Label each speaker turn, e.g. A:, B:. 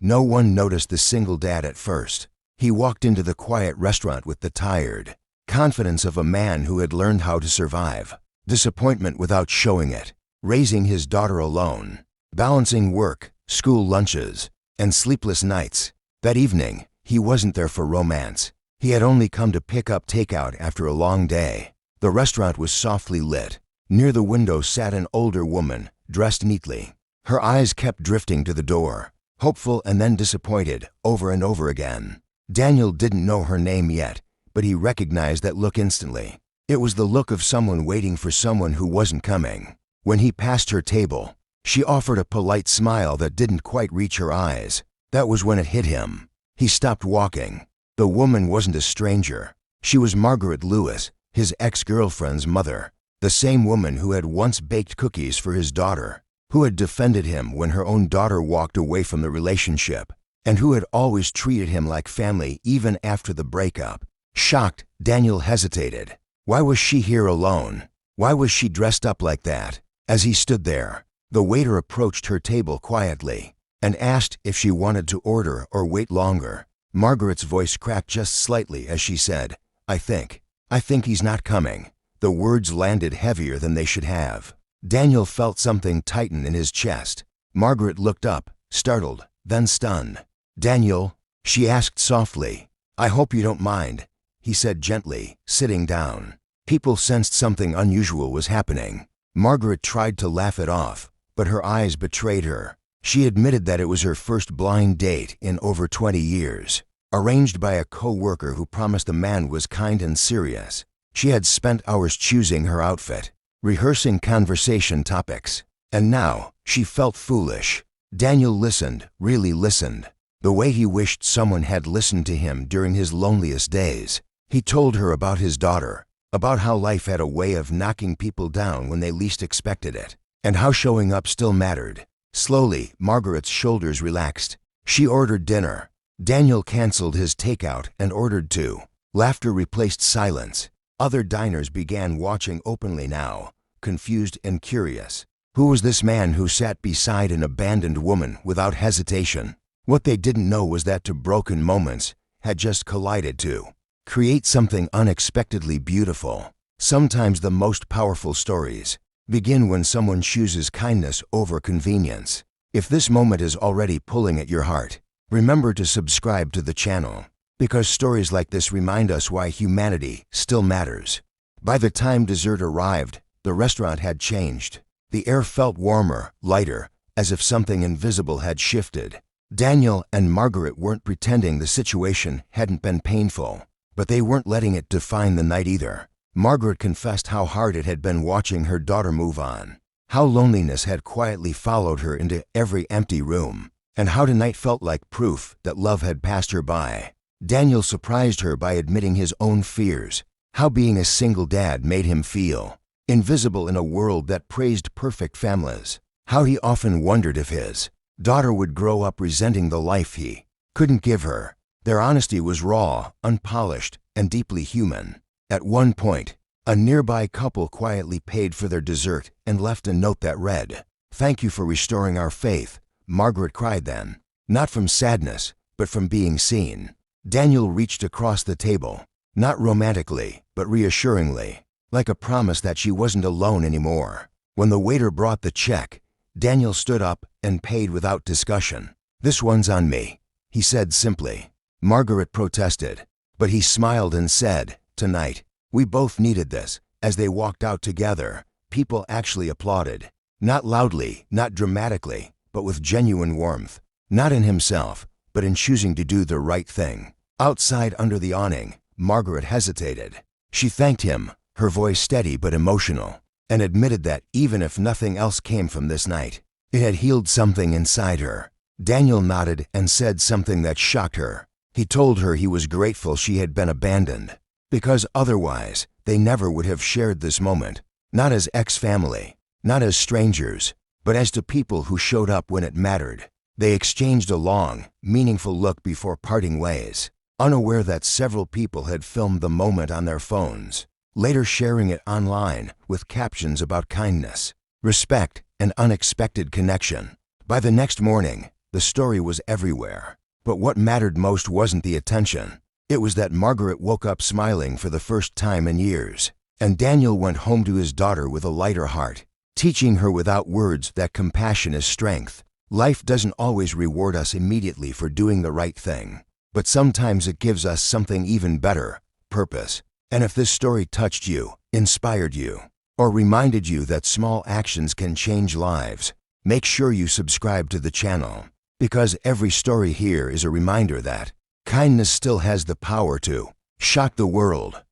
A: No one noticed the single dad at first. He walked into the quiet restaurant with the tired confidence of a man who had learned how to survive disappointment without showing it, raising his daughter alone, balancing work, school lunches, and sleepless nights. That evening, he wasn't there for romance. He had only come to pick up takeout after a long day. The restaurant was softly lit. Near the window sat an older woman, dressed neatly. Her eyes kept drifting to the door, hopeful and then disappointed, over and over again. Daniel didn't know her name yet, but he recognized that look instantly. It was the look of someone waiting for someone who wasn't coming. When he passed her table, she offered a polite smile that didn't quite reach her eyes. That was when it hit him. He stopped walking. The woman wasn't a stranger. She was Margaret Lewis, his ex-girlfriend's mother, the same woman who had once baked cookies for his daughter, who had defended him when her own daughter walked away from the relationship, and who had always treated him like family even after the breakup. Shocked, Daniel hesitated. Why was she here alone? Why was she dressed up like that? As he stood there, the waiter approached her table quietly and asked if she wanted to order or wait longer. Margaret's voice cracked just slightly as she said, I think he's not coming." The words landed heavier than they should have. Daniel felt something tighten in his chest. Margaret looked up, startled, then stunned. "Daniel?" she asked softly. "I hope you don't mind," he said gently, sitting down. People sensed something unusual was happening. Margaret tried to laugh it off, but her eyes betrayed her. She admitted that it was her first blind date in over 20 years, arranged by a co-worker who promised the man was kind and serious. She had spent hours choosing her outfit, rehearsing conversation topics, and now she felt foolish. Daniel listened, really listened, the way he wished someone had listened to him during his loneliest days. He told her about his daughter, about how life had a way of knocking people down when they least expected it, and how showing up still mattered. Slowly, Margaret's shoulders relaxed. She ordered dinner. Daniel canceled his takeout and ordered too. Laughter replaced silence. Other diners began watching openly now, confused and curious. Who was this man who sat beside an abandoned woman without hesitation? What they didn't know was that two broken moments had just collided to create something unexpectedly beautiful. Sometimes the most powerful stories begin when someone chooses kindness over convenience. If this moment is already pulling at your heart, remember to subscribe to the channel, because stories like this remind us why humanity still matters. By the time dessert arrived, the restaurant had changed. The air felt warmer, lighter, as if something invisible had shifted. Daniel and Margaret weren't pretending the situation hadn't been painful, but they weren't letting it define the night either. Margaret confessed how hard it had been watching her daughter move on, how loneliness had quietly followed her into every empty room, and how tonight felt like proof that love had passed her by. Daniel surprised her by admitting his own fears, how being a single dad made him feel invisible in a world that praised perfect families, how he often wondered if his daughter would grow up resenting the life he couldn't give her. Their honesty was raw, unpolished, and deeply human. At one point, a nearby couple quietly paid for their dessert and left a note that read, "Thank you for restoring our faith." Margaret cried then, not from sadness, but from being seen. Daniel reached across the table, not romantically, but reassuringly, like a promise that she wasn't alone anymore. When the waiter brought the check, Daniel stood up and paid without discussion. "This one's on me," he said simply. Margaret protested, but he smiled and said, "Tonight, we both needed this." As they walked out together, people actually applauded. Not loudly, not dramatically, but with genuine warmth. Not in himself, but in choosing to do the right thing. Outside under the awning, Margaret hesitated. She thanked him, her voice steady but emotional, and admitted that even if nothing else came from this night, it had healed something inside her. Daniel nodded and said something that shocked her. He told her he was grateful she had been abandoned, because otherwise they never would have shared this moment, not as ex-family, not as strangers, but as to people who showed up when it mattered. They exchanged a long, meaningful look before parting ways, unaware that several people had filmed the moment on their phones, later sharing it online with captions about kindness, respect, and unexpected connection. By the next morning, The story was everywhere. But what mattered most wasn't the attention. It was that Margaret woke up smiling for the first time in years. And Daniel went home to his daughter with a lighter heart, teaching her without words that compassion is strength. Life doesn't always reward us immediately for doing the right thing, but sometimes it gives us something even better: purpose. And if this story touched you, inspired you, or reminded you that small actions can change lives, make sure you subscribe to the channel, because every story here is a reminder that kindness still has the power to shock the world.